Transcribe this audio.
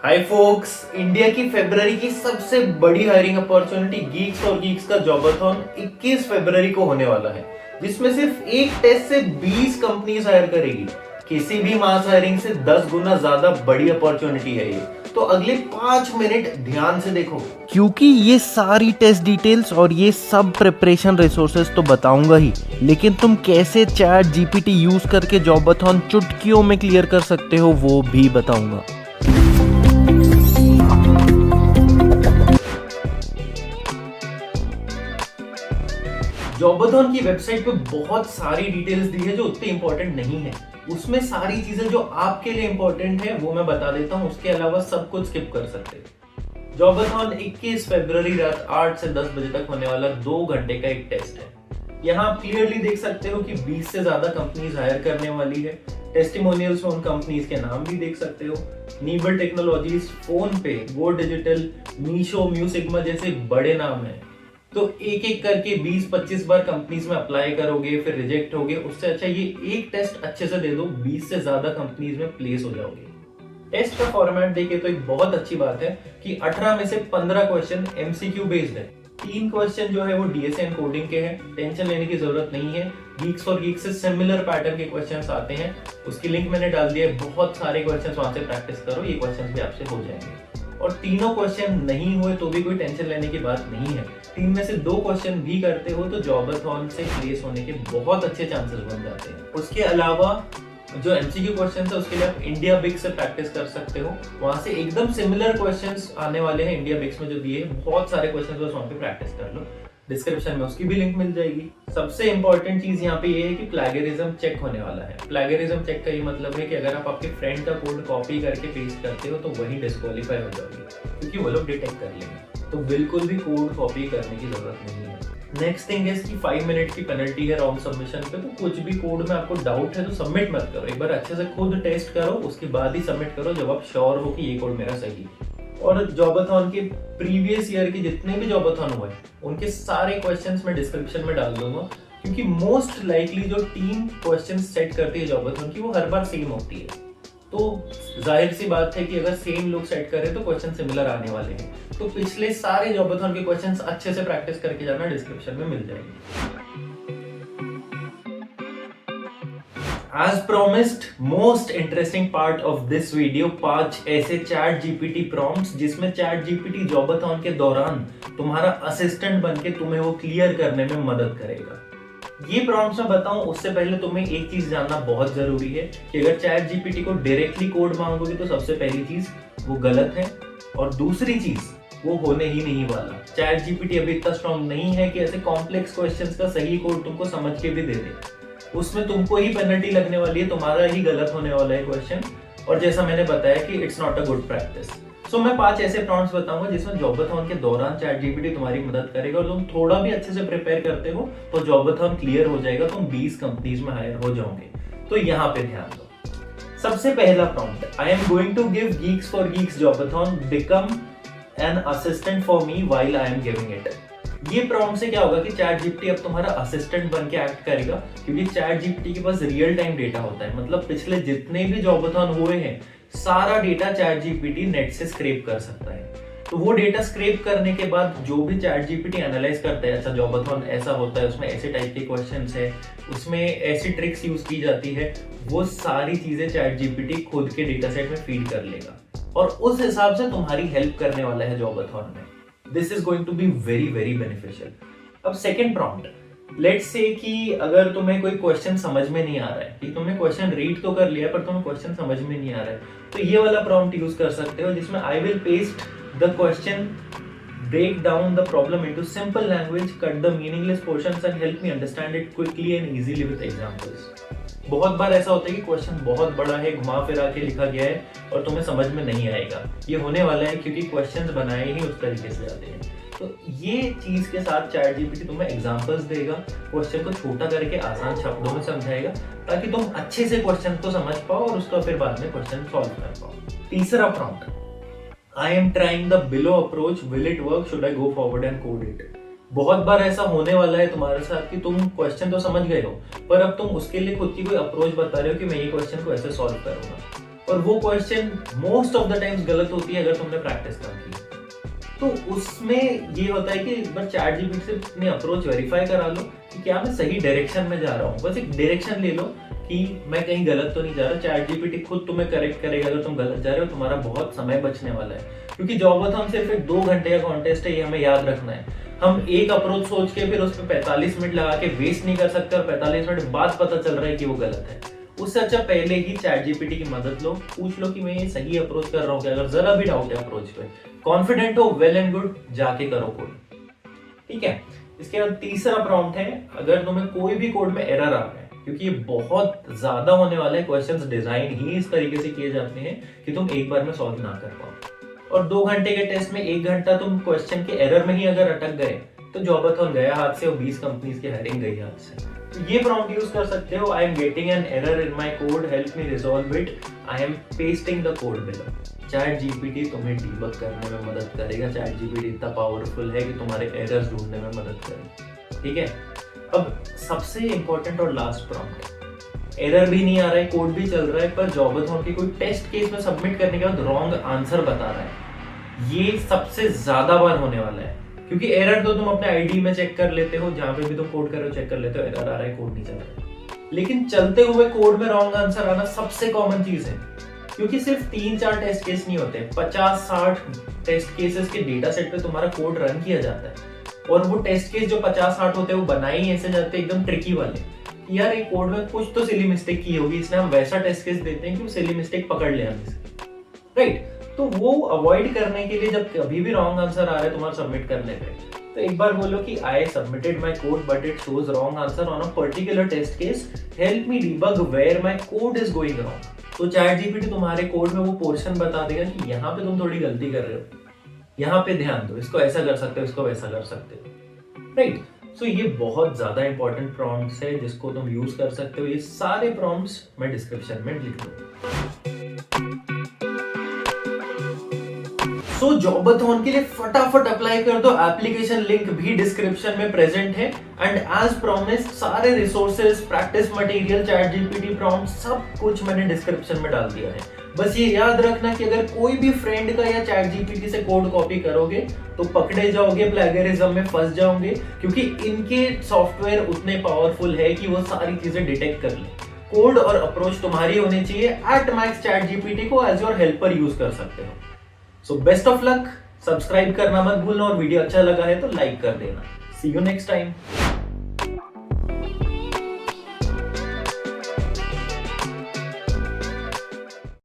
हाय focus, India की फरवरी की सबसे बड़ी हायरिंग अपॉर्चुनिटी गीक्स और गीक्स का जॉबाथॉन 21 फरवरी को होने वाला है, जिसमें सिर्फ एक टेस्ट से 20 कंपनीज हायर करेगी। किसी भी मास हायरिंग से 10 गुना ज्यादा बड़ी अपॉर्चुनिटी है ये। तो अगले 5 मिनट ध्यान से देखो, क्योंकि ये सारी टेस्ट डिटेल्स और ये सब प्रिपरेशन रिसोर्सेज तो बताऊंगा ही, लेकिन तुम कैसे चैट जीपीटी यूज करके जॉबाथॉन चुटकियों में क्लियर कर सकते हो वो भी बताऊंगा। जॉबाथॉन की वेबसाइट पे बहुत सारी डिटेल्स दी है जो उतनी इंपॉर्टेंट नहीं है। उसमें सारी चीजें जो आपके लिए इंपॉर्टेंट है वो मैं बता देता हूँ, उसके अलावा सब कुछ स्किप कर सकते हैं। जॉबाथॉन 21 फरवरी रात 8 से 10 बजे तक होने वाला 2 घंटे का एक टेस्ट है। यहाँ आप क्लियरली देख सकते हो कि 20 से ज्यादा कंपनीज हायर करने वाली है। टेस्टिमोनियल्स में उन कंपनीज के नाम भी देख सकते हो। नीबल टेक्नोलॉजीज, फोन पे, गो डिजिटल, मीशो, म्यूसिग्मा जैसे बड़े नाम हैं। तो एक एक करके 20-25 बार कंपनीज में अप्लाई करोगे, फिर रिजेक्ट होगे। उससे अच्छा ये एक टेस्ट अच्छे से दे दो, 20 से ज्यादा कंपनीज में प्लेस हो जाओगे। टेस्ट का फॉर्मेट देखे तो एक बहुत अच्छी बात है कि 18 में से 15 क्वेश्चन एमसीक्यू बेस्ड है। 3 क्वेश्चन जो है वो डीएसए कोडिंग के हैं, टेंशन लेने की जरूरत नहीं है। गीक्स फॉर गीक्स से सिमिलर पैटर्न के क्वेश्चंस आते हैं, उसकी लिंक मैंने डाल दिया है। बहुत सारे क्वेश्चंस वहां से प्रैक्टिस करो, ये क्वेश्चंस भी आपसे हो जाएंगे। और तीनों क्वेश्चन नहीं हुए तो भी कोई टेंशन लेने की बात नहीं है। 3 में से 2 क्वेश्चन भी करते हो तो जॉबाथॉन से प्लेस होने के बहुत अच्छे चांसेस बन जाते हैं। उसके अलावा जो एमसीक्यू क्वेश्चन है उसके लिए आप इंडिया बिक्स से प्रैक्टिस कर सकते हो। वहां से एकदम सिमिलर क्वेश्चंस आने वाले हैं इंडिया बिक्स में जो दिए हैं, बहुत सारे क्वेश्चंस बस वहां पे प्रैक्टिस कर लो। डिस्क्रिप्शन में उसकी भी लिंक मिल जाएगी। सबसे इंपॉर्टेंट चीज यहाँ पे ये है कि प्लैगियरिज्म चेक होने वाला है। प्लैगियरिज्म चेक का ये मतलब है कि अगर आप आपके फ्रेंड का कोड कॉपी करके पेस्ट करते हो तो वही डिस्क्वालीफाई हो जाओगे, क्योंकि वो लोग डिटेक्ट कर लेंगे। तो बिल्कुल भी कोड कॉपी करने की जरूरत नहीं है। नेक्स्ट थिंग है कि 5 मिनट की पेनल्टी है रॉन्ग सबमिशन पे। तो कुछ भी कोड में आपको डाउट है तो सबमिट मत करो, एक बार अच्छे से खुद टेस्ट करो, उसके बाद ही सबमिट करो जब आप श्योर हो कि ये कोड मेरा सही है। और जॉबाथॉन के प्रीवियस ईयर के जितने भी जॉबाथॉन हुए उनके सारे क्वेश्चंस मैं डिस्क्रिप्शन में डाल दूंगा, क्योंकि मोस्ट लाइकली जो टीम क्वेश्चंस सेट करती है जॉबाथॉन की वो हर बार सेम होती है। तो जाहिर सी बात है कि अगर सेम लोग सेट करें तो क्वेश्चन सिमिलर आने वाले हैं। तो पिछले सारे जॉबाथॉन के क्वेश्चंस अच्छे से प्रैक्टिस करके जाना, डिस्क्रिप्शन में मिल जाएंगे। As promised, most interesting part of this video, 5 ऐसे चैट जीपीटी प्रॉम्प्ट्स जिसमें चैट जीपीटी जॉबाथॉन के दौरान तुम्हारा असिस्टेंट बनके तुम्हें वो क्लियर करने में मदद करेगा। ये प्रॉम्प्ट्स मैं बताऊं उससे पहले तुम्हें एक चीज जानना बहुत जरूरी है कि अगर चैट जीपीटी को डायरेक्टली कोड मांगोगे तो सबसे पहली चीज वो गलत है, और दूसरी चीज वो होने ही नहीं वाला। चैट जीपीटी अभी इतना स्ट्रॉन्ग नहीं है कि ऐसे कॉम्प्लेक्स क्वेश्चंस का सही कोड तुमको समझ के भी दे दे। उसमें तुमको ही पेनल्टी लगने वाली है, तुम्हारा ही गलत होने वाला है क्वेश्चन। और जैसा मैंने बताया कि it's not a good practice. So मैं 5 ऐसे प्रॉम्प्ट्स बताऊंगा जिसमें जॉबाथॉन के दौरान चैट जीपीटी तुम्हारी मदद करेगा, और तुम थोड़ा भी अच्छे से प्रिपेयर करते हो तो जॉबाथॉन क्लियर हो जाएगा, तुम 20 कंपनीज में हायर हो जाओगे। तो यहाँ पे ध्यान दो। सबसे पहला prompt, I am going to give Geeks for Geeks Jobathon, become an assistant for me while I am giving it. ये प्रॉम्प्ट से क्या होगा कि चैट जीपीटी अब तुम्हारा असिस्टेंट बन के एक्ट करेगा, क्योंकि चैट जीपीटी के पास रियल टाइम डेटा होता है। मतलब पिछले जितने भी जॉबाथॉन हुए हैं सारा डेटा चैट जीपीटी नेट से स्क्रैप कर सकता है। तो वो डेटा स्क्रैप करने के बाद जो भी चैट जीपीटी एनालाइज करता है, अच्छा जॉबाथॉन ऐसा होता है, उसमें ऐसे टाइप के क्वेश्चंस है, उसमें ऐसी ट्रिक्स यूज की जाती है, वो सारी चीजें चैट जीपीटी खुद के डेटा सेट में फीड कर लेगा और उस हिसाब से तुम्हारी हेल्प करने वाला है जॉबाथॉन में। This is going to be very very beneficial. अब सेकेंड प्रॉम्प्ट, लेट्स से कि अगर तुम्हें कोई क्वेश्चन समझ में नहीं आ रहा है, कि तुमने क्वेश्चन रीड तो कर लिया पर तुम्हें क्वेश्चन समझ में नहीं आ रहा है, तो ये वाला प्रॉम्प्ट यूज कर सकते हो जिसमें I will paste the question, break down the problem into simple language, cut the meaningless portions and help me understand it quickly and easily with examples. बहुत बार ऐसा होता है कि क्वेश्चन बहुत बड़ा है, घुमा फिरा के लिखा गया है और तुम्हें समझ में नहीं आएगा। ये होने वाला है क्योंकि क्वेश्चंस बनाए ही उस तरीके से जाते हैं। तो ये चीज के साथ चैट जीपीटी तुम्हें एग्जांपल्स देगा, क्वेश्चन को छोटा करके आसान शब्दों में समझाएगा, ताकि तुम अच्छे से क्वेश्चन को समझ पाओ और उसका फिर बाद में क्वेश्चन सॉल्व कर पाओ। तीसरा prompt, I am trying the below approach, will it work, should I go forward and code it? बहुत बार ऐसा होने वाला है तुम्हारे साथ कि तुम क्वेश्चन तो समझ गए हो पर अब तुम उसके लिए खुद की कोई अप्रोच बता रहे हो कि मैं ये क्वेश्चन को ऐसे सॉल्व करूंगा। और वो question most of the times गलत होती है अगर तुमने प्रैक्टिस कम की। तो उसमें ये होता है कि एक बार चैट जीपीटी से अपनी अप्रोच वेरीफाई करा लो कि क्या मैं सही डायरेक्शन में जा रहा हूँ। बस एक डायरेक्शन ले लो कि मैं कहीं गलत तो नहीं जा रहा। चैट जीपीटी खुद तुम्हें करेक्ट करेगा अगर तुम गलत जा रहे हो। तुम्हारा बहुत समय बचने वाला है, क्योंकि जॉबाथॉन सिर्फ एक 2 घंटे का कॉन्टेस्ट है, ये हमें याद रखना है। हम एक अप्रोच सोच के फिर उस पर 45 मिनट लगा के वेस्ट नहीं कर सकते, और 45 मिनट बाद पता चल रहा है कि वो गलत है। उससे अच्छा पहले ही चैट जीपीटी की मदद लो, पूछ लो कि मैं ये सही अप्रोच कर रहा हूँ क्या। अगर जरा भी डाउट है अप्रोच पे, कॉन्फिडेंट हो, वेल एंड गुड, जाके करो कोड। ठीक है। इसके बाद तीसरा प्रॉम्प्ट है, अगर तुम्हें कोई भी कोड में एरर आ रहा है, क्योंकि ये बहुत ज्यादा होने वाला है, क्वेश्चंस डिजाइन ही इस तरीके से किए जाते हैं कि तुम एक बार में सॉल्व ना कर पाओ। और 2 घंटे के टेस्ट में 1 घंटा तुम क्वेश्चन के एरर में ही अगर अटक गए तो जॉबाथॉन गया हाथ से और 20 कंपनीज की हायरिंग गई हाथ से। तो ये प्रॉम्प्ट यूज कर सकते हो। I am getting an error in my code, help me resolve it, I am pasting the code below. Chat GPT तुम्हें डीबग करने में मदद करेगा। चैट जीपीटी इतना पावरफुल है कि तुम्हारे एरर्स ढूंढने में मदद करेगा। ठीक है। अब सबसे इंपॉर्टेंट और लास्ट प्रॉम्प्ट, एरर भी नहीं आ रहा है, कोड भी चल रहा है, पर जॉबाथॉन की कोई टेस्ट केस में सबमिट करने के बाद रॉन्ग आंसर बता रहा है। ये सबसे ज्यादा बार होने वाला है, क्योंकि एरर तो तुम अपने आईडी में चेक कर लेते हो, जहां पे भी तुम कोड कर रहे हो चेक कर लेते हो, एरर आ रहा है, कोड नहीं चल रहा है। लेकिन चलते हुए कोड में रॉन्ग आंसर आना सबसे कॉमन चीज है, क्योंकि सिर्फ 3-4 टेस्ट केस नहीं होते, 50-60 टेस्ट केसेस के डेटा सेट पे तुम्हारा कोड रन किया जाता है। और वो टेस्ट केस जो 50-60 होते हैं वो बनाए ही ऐसे जाते हैं एकदम ट्रिकी वाले, यार ये कोड में कुछ तो सिली मिस्टेक की होगी, इसलिए हम वैसा टेस्ट केस देते हैं कि वो सिली मिस्टेक पकड़ ले हमें से। राइट। तो वो अवॉइड करने के लिए जब कभी भी रॉन्ग आंसर आ रहा है तुम्हारा सबमिट करने पे, तो एक बार बोलो कि I submitted my code but it shows wrong answer on a particular test case, help me debug where my code is going wrong. तो चैट जीपीटी तुम्हारे कोड में वो पोर्शन बता देगा कि यहाँ पे तुम थोड़ी गलती कर रहे हो, यहाँ पे ध्यान दो, इसको ऐसा कर सकते हो, इसको वैसा कर सकते हो। राइट। सो ये बहुत ज्यादा इंपॉर्टेंट प्रॉम्प्ट्स है जिसको तुम यूज कर सकते हो। ये सारे प्रॉम्प्ट्स मैं डिस्क्रिप्शन में लिख दूंगा। सो जॉबाथॉन के लिए फटाफट अप्लाई कर दो, एप्लीकेशन लिंक भी डिस्क्रिप्शन में प्रेजेंट है। एंड एज प्रॉमिस्ड सारे resources, practice material, chat GPT prompt, सब कुछ मैंने डिस्क्रिप्शन में डाल दिया है। बस ये याद रखना कि अगर कोई भी फ्रेंड का या चैट जीपीटी से कोड कॉपी करोगे तो पकड़े जाओगे, प्लेगरिज्म में फंस जाओगे, क्योंकि इनके सॉफ्टवेयर उतने पावरफुल है कि वो सारी चीजें डिटेक्ट कर ले। कोड और अप्रोच तुम्हारी होनी चाहिए, एट मैक्स चैट जीपीटी को एज योर हेल्पर यूज कर सकते हो। So best of luck, subscribe करना मत भूलना, और वीडियो अच्छा लगा है तो लाइक कर देना। सी यू नेक्स्ट टाइम।